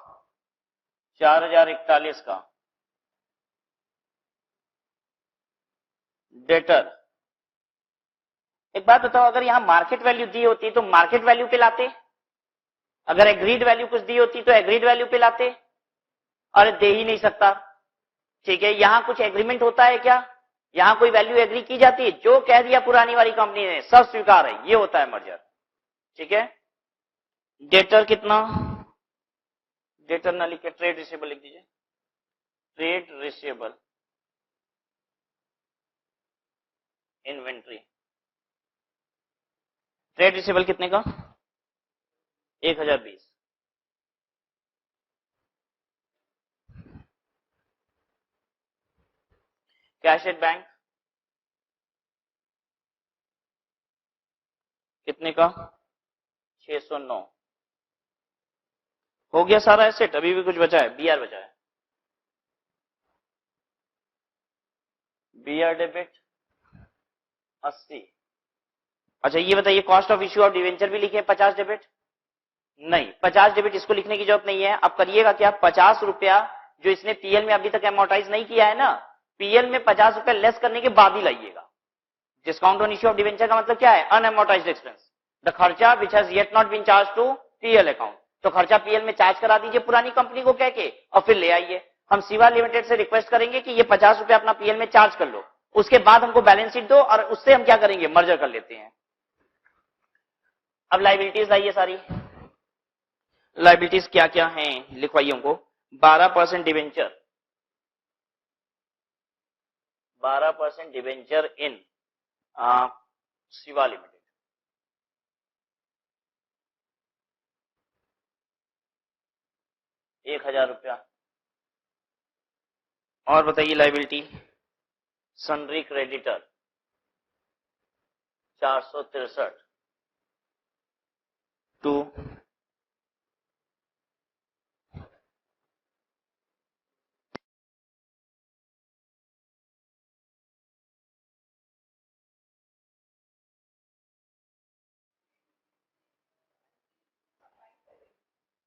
4,041 का, डेटर। एक बात बताओ, अगर यहां मार्केट वैल्यू दी होती तो मार्केट वैल्यू पे लाते, अगर एग्रीड वैल्यू कुछ दी होती तो एग्रीड वैल्यू पे लाते, अरे दे ही नहीं सकता। ठीक है, यहां कुछ एग्रीमेंट होता है क्या? यहां कोई वैल्यू एग्री की जाती है? जो कह दिया पुरानी वाली कंपनी ने सब स्वीकार है, ये होता है मर्जर। ठीक है, डेटर कितना? डेटर ना लिखे, ट्रेड रिसीवेबल लिख दीजिए। Trade receivable inventory, trade receivable कितने का? 1,020। कैश एट बैंक कितने का? 609। हो गया सारा एसेट, अभी भी कुछ बचा है, बीआर बचा है। BR debit 80। अच्छा ये बताइए, cost of issue of debenture भी लिखे 50 डेबिट? नहीं, 50 डेबिट इसको लिखने की जरूरत नहीं है। अब करिएगा क्या, 50 रुपया जो इसने पीएल में अभी तक एमोर्टाइज नहीं किया है ना, पीएल में 50 रुपया लेस करने के बाद ही लाइएगा। Discount on issue of debenture का मतलब क्या है? अनएमोर्टाइज्ड एक्सपेंस, द खर्चा which has yet not been charged to PL account. तो खर्चा पीएल में चार्ज करा दीजिए पुरानी कंपनी को कह के, और फिर ले आइए। हम शिवा लिमिटेड से रिक्वेस्ट करेंगे कि ये 50 रुपया अपना पीएल में चार्ज कर लो, उसके बाद हमको बैलेंस शीट दो, और उससे हम क्या करेंगे? मर्जर कर लेते हैं। अब लाइबिलिटीज लाइए सारी। लाइबिलिटीज क्या क्या हैं लिखवाइए हमको। 12% debenture, 12% debenture in Shiva limited, 1,000 रुपया। और बताइए लाइबिलिटी। सन्ड्री क्रेडिटर 463 टू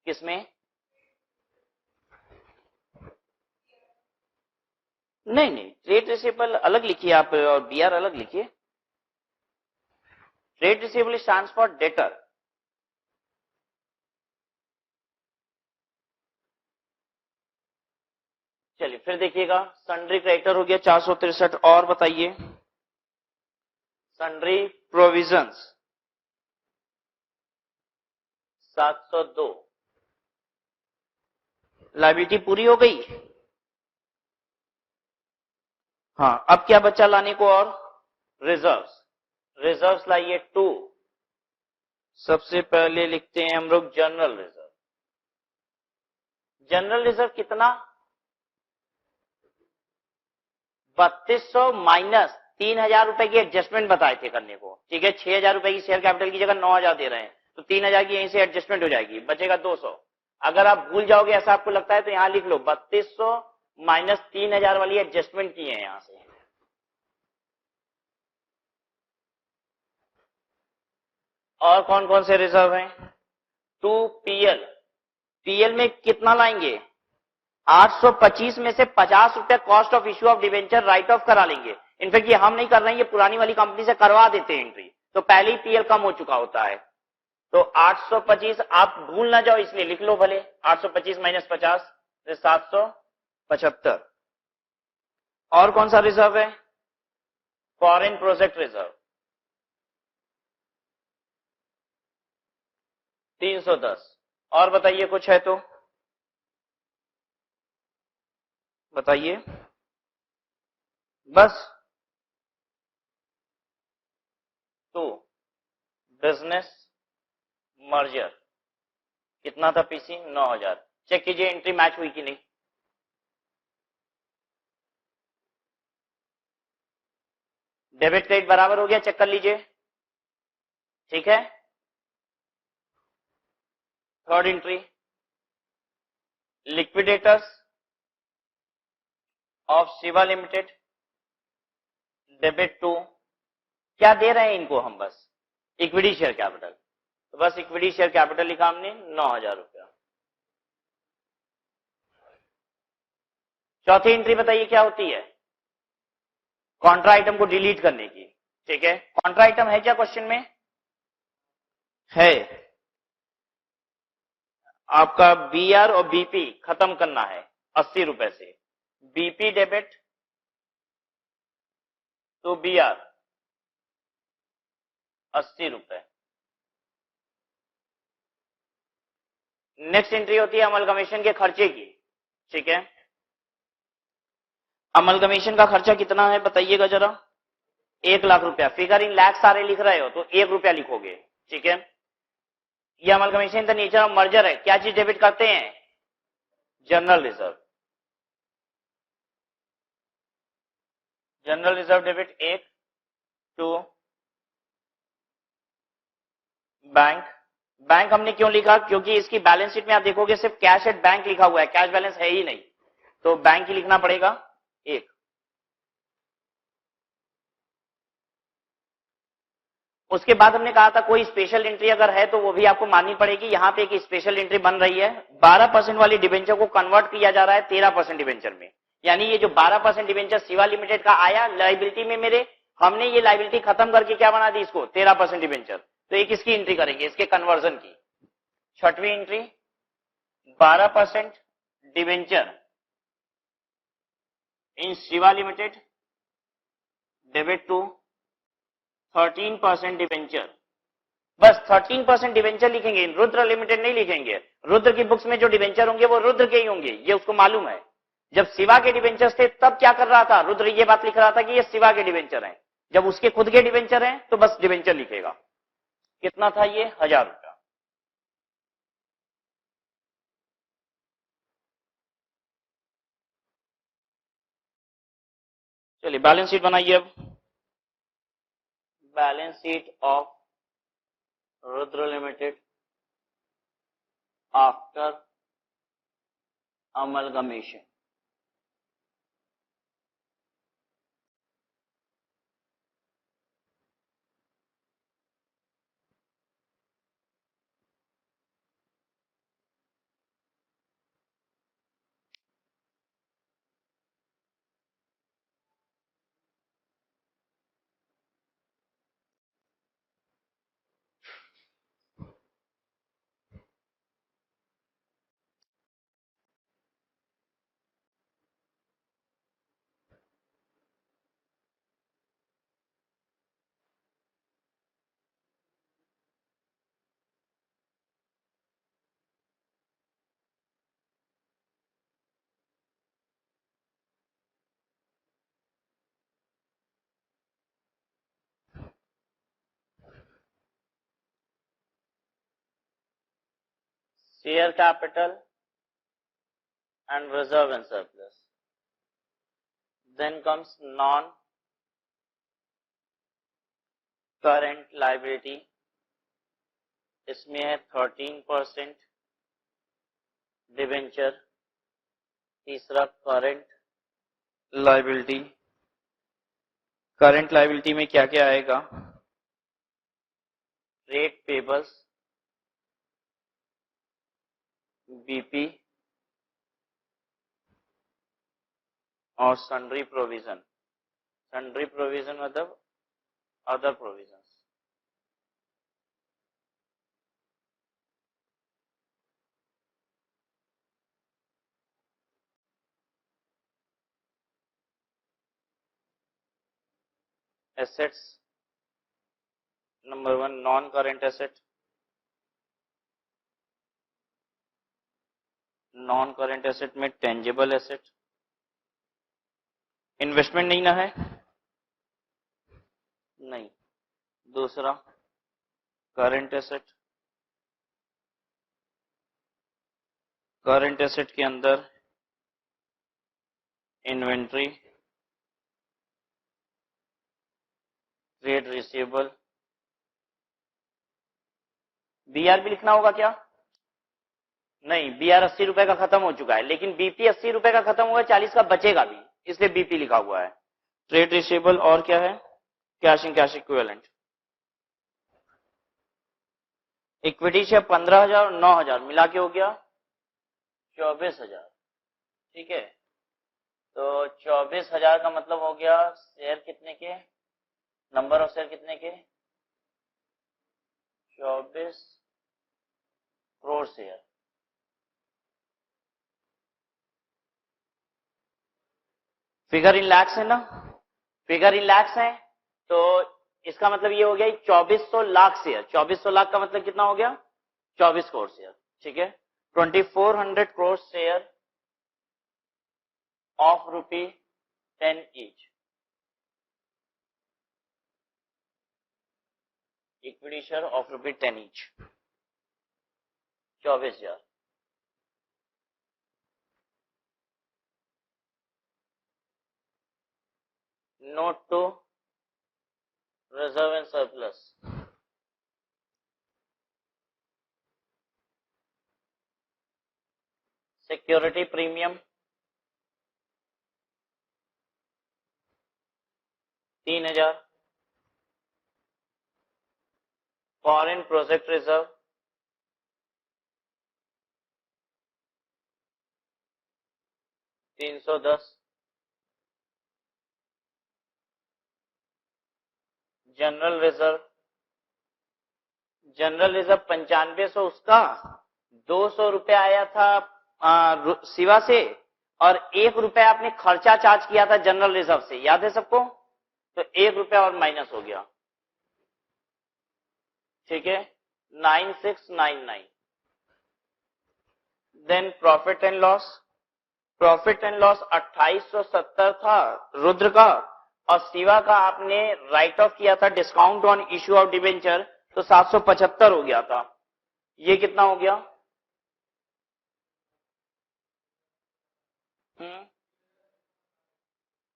किसमें? नहीं, ट्रेड रिसीवेबल अलग लिखिए आप, और बीआर अलग लिखिए। Trade receivable stands for debtor. चलिए फिर देखिएगा, सन्ड्री क्रेडिटर हो गया 463, और बताइए सन्ड्री प्रोविजंस 702। लायबिलिटी पूरी हो गई। हाँ, अब क्या बच्चा लाने को? और रिजर्व्स, रिजर्व्स लाइए 2 सबसे पहले लिखते हैं हम लोग जनरल रिजर्व। जनरल रिजर्व कितना? 3200 माइनस 3000 रुपए की एडजस्टमेंट बताए थे करने को, ठीक है। 6000 रुपए की शेयर कैपिटल की जगह 9000 दे रहे हैं, तो 3000 की यहीं से एडजस्टमेंट हो जाएगी, बचेगा 200। अगर आप भूल जाओगे ऐसा आपको लगता है तो यहां लिख लो 3200 माइनस 3000 वाली एडजस्टमेंट की है यहां से। और कौन कौन से रिजर्व हैं? 2 पीएल। पीएल में कितना लाएंगे? 825 में से 50 रुपए cost of issue of debenture right of करा लेंगे। इनफेक्ट ये हम नहीं कर रहे हैं, ये पुरानी वाली कंपनी से करवा देते हैं एंट्री, तो पहले ही पीएल कम हो चुका होता है। तो 825 आप भूल ना जाओ इसलिए लिख लो भले, 825 माइनस 50 775। और कौन सा रिजर्व है? Foreign project reserve 310। और बताइए कुछ है तो बताइए, बस। तो बिजनेस मर्जर कितना था पीसी? 9000। चेक कीजिए एंट्री मैच हुई कि नहीं। डेबिट क्रेडिट बराबर हो गया, चेक कर लीजिए, ठीक है। Third entry liquidators of Shiva limited debit to, क्या दे रहे हैं इनको हम? बस इक्विटी शेयर कैपिटल, तो बस इक्विटी शेयर कैपिटल लिखा हमने 9000 रुपया। चौथी एंट्री बताइए क्या होती है? कॉन्ट्रा आइटम को डिलीट करने की, ठीक है। कॉन्ट्रा आइटम है क्या क्वेश्चन में? है। आपका बीआर और बीपी खत्म करना है 80 रुपए से। बीपी डेबिट तो बीआर 80 रुपए। नेक्स्ट एंट्री होती है अमलगमेशन के खर्चे की, ठीक है। अमलगमेशन का खर्चा कितना है बताइएगा जरा? 1,00,000 रुपया। फिगर इन लैक्स सारे लिख रहे हो तो 1 रुपया लिखोगे, ठीक है। ये amalgamation the nature of merger है। क्या चीज डेबिट करते हैं? General reserve. General reserve debit 1 to bank. Bank हमने क्यों लिखा? क्योंकि इसकी बैलेंस शीट में आप देखोगे सिर्फ कैश एट बैंक लिखा हुआ है, कैश बैलेंस है ही नहीं, तो बैंक ही लिखना पड़ेगा 1। उसके बाद हमने कहा था कोई स्पेशल एंट्री अगर है तो वो भी आपको माननी पड़ेगी। यहां पे एक स्पेशल एंट्री बन रही है, 12% वाली डिवेंचर को कन्वर्ट किया जा रहा है 13% डिवेंचर में। यानी ये जो 12% डिवेंचर शिवा लिमिटेड का आया लाइबिलिटी में मेरे, हमने ये लाइबिलिटी खत्म करके क्या बना दी इसको? 13% डिवेंचर। तो एक इसकी एंट्री करेंगे, इसके कन्वर्जन की। छठवीं entry 12% debenture in Shiva limited debit to 13% debenture. बस 13% डिवेंचर लिखेंगे, रुद्र लिमिटेड नहीं लिखेंगे। रुद्र की बुक्स में जो डिवेंचर होंगे वो रुद्र के ही होंगे, ये उसको मालूम है। जब शिवा के डिवेंचर्स थे तब क्या कर रहा था रुद्र? ये बात लिख रहा था कि ये शिवा के डिवेंचर हैं। जब उसके खुद के डिवेंचर हैं तो बस डिवेंचर लिखेगा। कितना था ये? 1000 रुपया। चलिए बैलेंस शीट बनाइए अब। Balance sheet of Rudra limited after amalgamation. Share capital and reserve and surplus. Then comes non-current liability. इसमें है 13% डिवेंचर. तीसरा करंट लायबिलिटी. करंट लायबिलिटी में क्या क्या आएगा? ट्रेड पेबल्स, बीपी और सन्ड्री प्रोविजन. सन्ड्री प्रोविजन मतलब other provision. Assets number 1 non current asset. Non current asset में टेंजिबल एसेट. इन्वेस्टमेंट नहीं ना है? नहीं. दूसरा करंट एसेट. करंट एसेट के अंदर इन्वेंट्री, ट्रेड रिसीवेबल. बीआर भी लिखना होगा क्या? नहीं, बीआर 80 रुपए का खत्म हो चुका है, लेकिन बीपी 80 रुपए का खत्म हुआ है, 40 का बचेगा भी, इसलिए बीपी लिखा हुआ है. ट्रेड रिसीवेबल और क्या है? Cash and cash equivalent. Equity share 15,000 और 9,000 मिला के हो गया 24,000. ठीक है, तो 24,000 का मतलब हो गया शेयर कितने के? नंबर ऑफ शेयर कितने के? 24 crore share. Figure in lakhs है ना? फिगर इन लैक्स है, तो इसका मतलब ये हो गया 2400 लाख शेयर. 2400 लाख का मतलब कितना हो गया? 24 करोड़ शेयर. ठीक है, 2400 crore share of ₹10 each. Equity share of ₹10 each. 24,000. Note to reserve and surplus. Security premium 3,000. Foreign project reserve 310. General reserve 9500. उसका 200 रुपए आया था सिवा से, और 1 रुपया आपने खर्चा चार्ज किया था जनरल रिजर्व से, याद है सबको? तो 1 रुपया और माइनस हो गया. ठीक है, 9699. Then profit and loss. Profit and loss 2870 था रुद्र का, और शिवा का आपने राइट ऑफ किया था discount on issue of debenture, तो 775 हो गया था. ये कितना हो गया?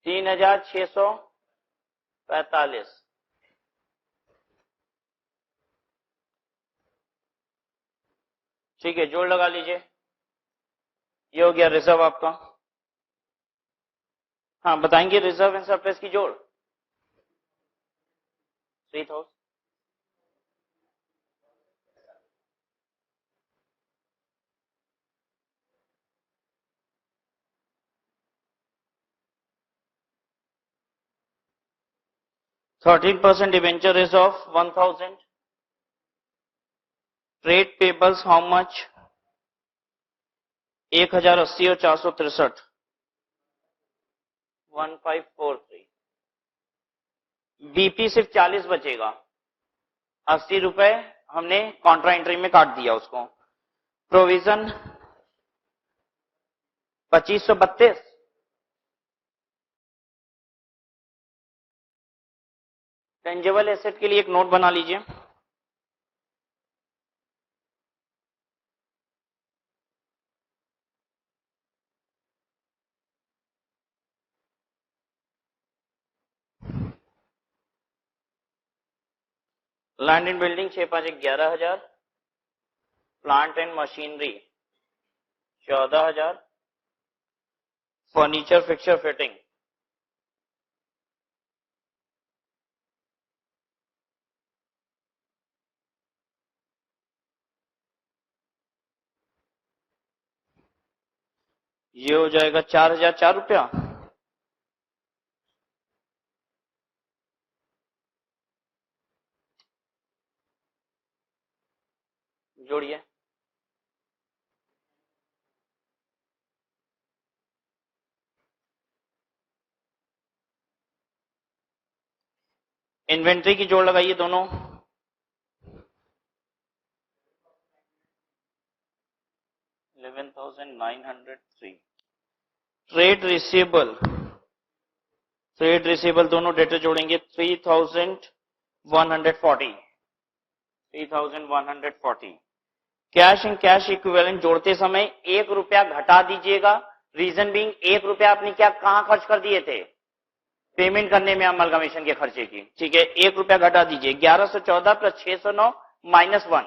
3,645. ठीक है, जोड़ लगा लीजिए. ये हो गया रिजर्व आपका. हाँ, बताएंगे रिजर्व एंड सरप्लस की जोड़. 3,000. $13 debenture is of 1,000. Trade payables how much? 1,080 और 463. 1543. बीपी सिर्फ 40 बचेगा. 80 रुपए हमने कॉन्ट्रा एंट्री में काट दिया उसको. प्रोविजन 2532. टेंजेबल एसेट के लिए एक नोट बना लीजिए. Land and building 6-5-11,000, plant and machinery 14,000, furniture fixture fitting ये हो जाएगा 4,004 रुपया। जोड़िए, इन्वेंट्री की जोड़ लगाइए दोनों। 11,903। ट्रेड रिसीवेबल दोनों डेटा जोड़ेंगे 3,140। 3,140। कैश एंड कैश इक्विवेलेंट जोड़ते समय 1 रुपया घटा दीजिएगा। रीजन बीइंग 1 रुपया आपने क्या कहां खर्च कर दिए थे? पेमेंट करने में अमलगमेशन के खर्चे की। ठीक है, 1 रुपया घटा दीजिए। 1114 प्लस 609 माइनस 1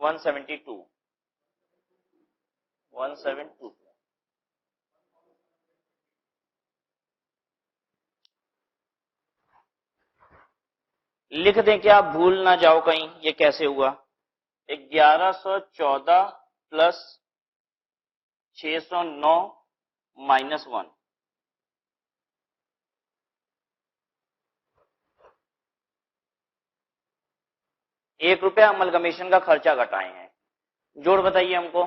172। 172 लिख दें क्या, भूल ना जाओ कहीं ये कैसे हुआ। 1114 प्लस 609 माइनस 1। ₹1 अमलगमेशन का खर्चा घटाए हैं। जोड़ बताइए हमको।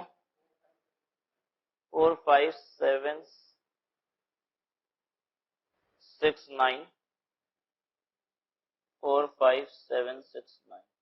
45769 45769